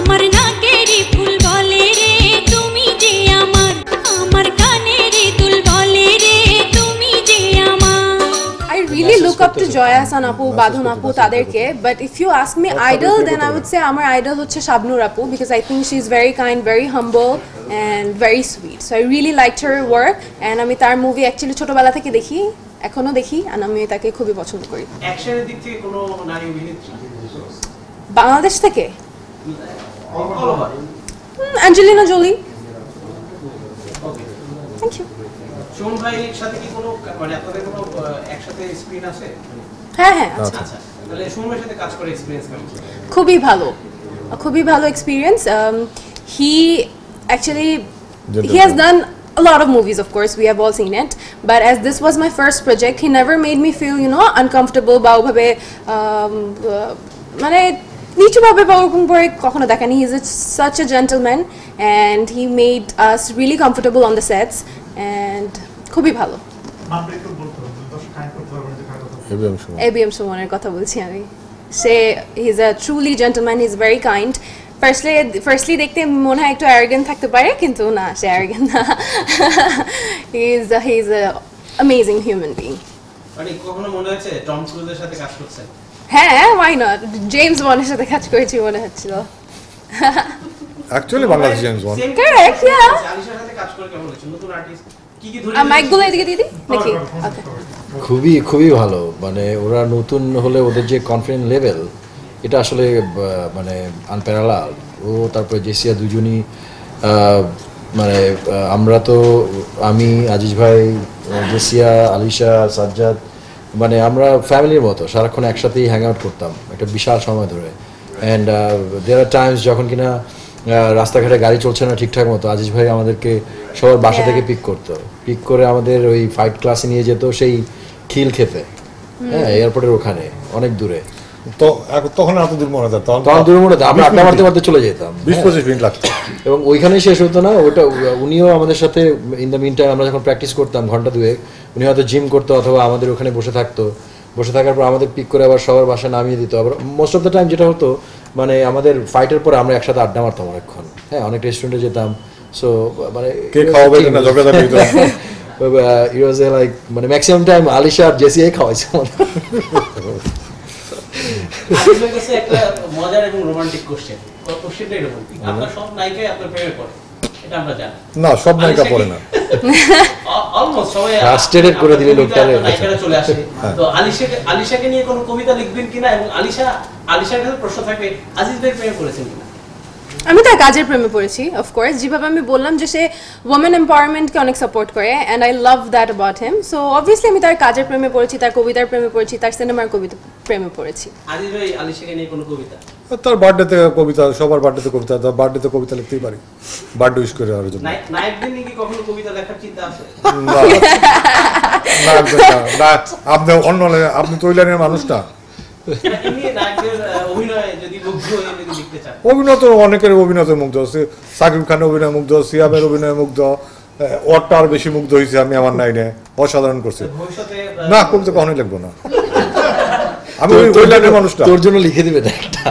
আমার নাকেরই ফুল বলে রে তুমি যে আমার কানের দুল বলে রে তুমি যে আমার। I really look up to Joya Ahsan Apu, Badhun Apu, taderke. But if you ask me idol, then I would say our idol hocche Shabnur Apu, because I think she's very kind, very humble, and very sweet. So I really liked her work, and আমি তার movie actually ছোটবেলা থেকে দেখি, এখনো দেখি, and আমি তাকে খুবই পছন্দ করি। অ্যাকশনের দিক থেকে কোনো নারী অভিনেত্রী বাংলাদেশ থেকে all over? Angelina Jolie. Thank you. Suman ভাইয়ের সাথে কি কোনো মানে আপনাদের কোনো একসাথে স্ক্রিন আছে? হ্যাঁ হ্যাঁ আছে। আচ্ছা, তাহলে সুমন ভাইয়ের সাথে কাজ করে এক্সপেরিয়েন্স কেমন? খুবই ভালো experience. He actually he has done a lot of movies, of course we have all seen it, but as this was my first project, he never made me feel, you know, uncomfortable বা ওভাবে মানে নিচু ভাবে বা ওরকম করে কখনো দেখেনি। he is such a gentleman and he made us really comfortable on the sets and খুবই ভালো। ABM সুমনের কথা বলছি আমি। সে he is a truly gentleman, he is very kind. Firstly দেখতে মনে হয় একটু arrogant থাকতে পারে, কিন্তু না, সে arrogant না। he is a amazing human being. মানে কখনো মনে হচ্ছে টম ক্রুজের সাথে কাজ করছেন? হ্যাঁ, why not? জেমস বন্ডের সাথে কাজ করেছি মনে হচ্ছিল। Actually Bangladesh James bond. Correct, yeah. আলিশার সাথে কাজ করে কেমন লাগছে? নতুন আর্টিস্ট কি ধরে মাইকগুলো এদিকে দিদি নাকি? ওকে। খুবই ভালো, মানে ওরা নতুন হলে ওদের যে কনফিডেন্স লেভেল এটা আসলে মানে আনপ্যারালাল। ও তারপরে জেসিয়া দুজনই মানে আমরা তো আমি আজিজ ভাই, জেসিয়া, আলিশা, সাজ্জাদ, মানে আমরা ফ্যামিলির মতো সারাক্ষণ একসাথেই হ্যাং আউট করতাম একটা বিশাল সময় ধরে। অ্যান্ড দেয়ার আর টাইমস যখন কিনা রাস্তাঘাটে গাড়ি চলছে না ঠিকঠাক মতো, আজিজ ভাই আমাদেরকে সবার বাসা থেকে পিক করে আমাদের ওই ফাইট ক্লাসে নিয়ে যেত, সেই খিল খেতে, হ্যাঁ, এয়ারপোর্টের ওখানে অনেক দূরে। তো তখন এত দূর মনে হতো, তখন দূরে মনে হতো আমরা আড্ডা মারতে চলে যেতাম, 20-25 মিনিট লাগতো। এবং ওইখানেই শেষ হতো না ওটা, উনিও আমাদের সাথে ইন দ্য মিন টাইম আমরা যখন প্র্যাকটিস করতাম ঘন্টা দুয়েক, উনি হয়তো জিম করতো অথবা আমাদের ওখানে বসে থাকার পর আমাদের পিক করে আবার সবার বাসায় নামিয়ে দিত। আবার মোস্ট অফ দ্য টাইম যেটা হতো, মানে আমাদের ফাইটের পরে আমরা একসাথে আড্ডা মারতাম অনেকক্ষণ, হ্যাঁ, অনেক রেস্টুরেন্টে যেতাম। সো মানে কে খাওয়াবে না ঝগড়াঝাটি হতো। ইট ওয়াজ লাইক মানে ম্যাক্সিমাম টাইম আলিশা আর জেসিয়াই খাওয়াইছে আমাদের। আপনার কাছে একটা মজার এবং রোমান্টিক কোশ্চেন। কোশ্চেনটা এরকম, আপনার সব নায়িকাই আপনার প্রেমে পড়ে, এটা আমরা জানি। না, সব নায়িকা পড়ে না, অলমোস্ট সবাই ফ্রাস্ট্রেটেড করে দিলে লোকটারে নায়িকারা চলে আসে। তো আলিশাকে নিয়ে কোনো কবিতা লিখবেন কিনা, এবং আলিশার কাছে প্রশ্ন থাকবে আজিজ ভাই প্রেমে পড়েছেন কিনা? আমি তার কাজের প্রেমে পড়েছি, অফকোর্স, যেভাবে আমি বললাম যে সে ওমেন এম্পাওয়ারমেন্টকে অনেক সাপোর্ট করে, and I love that about him. So obviously আমি তার কাজের প্রেমে পড়েছি, তার কবিতার প্রেমে পড়েছি, তার সিনেমার কবিতা প্রেমে পড়েছি। আজিজ ভাই আলিশাকে নিয়ে কোনো কবিতা? তার বার্থডেতে কবিতা, সবার বার্থডেতে কবিতা, তার বার্থডেতে কবিতা লিখতেই পারি, বার্থডে উইশ করে দেওয়ার জন্য। নায়কদের নিয়ে কি কখনো কবিতা লেখার চিন্তা আছে? না, আপনি অন্য, আপনি তো ওই লাইনের মানুষ না। অভিনয় তো অনেকের অভিনয়তে মুগ্ধ আছে, সাকিব খানের অভিনয় মুগ্ধ, সিয়ামের অভিনয় মুগ্ধ, ওরটা আর বেশি মুগ্ধ হয়েছে আমি আমার নাইনে, অসাধারণ করছে। না, কবিতা কখনোই লিখবো না, আমি ওই লাইনের মানুষ না। তোর জন্য লিখে দিবে একটা।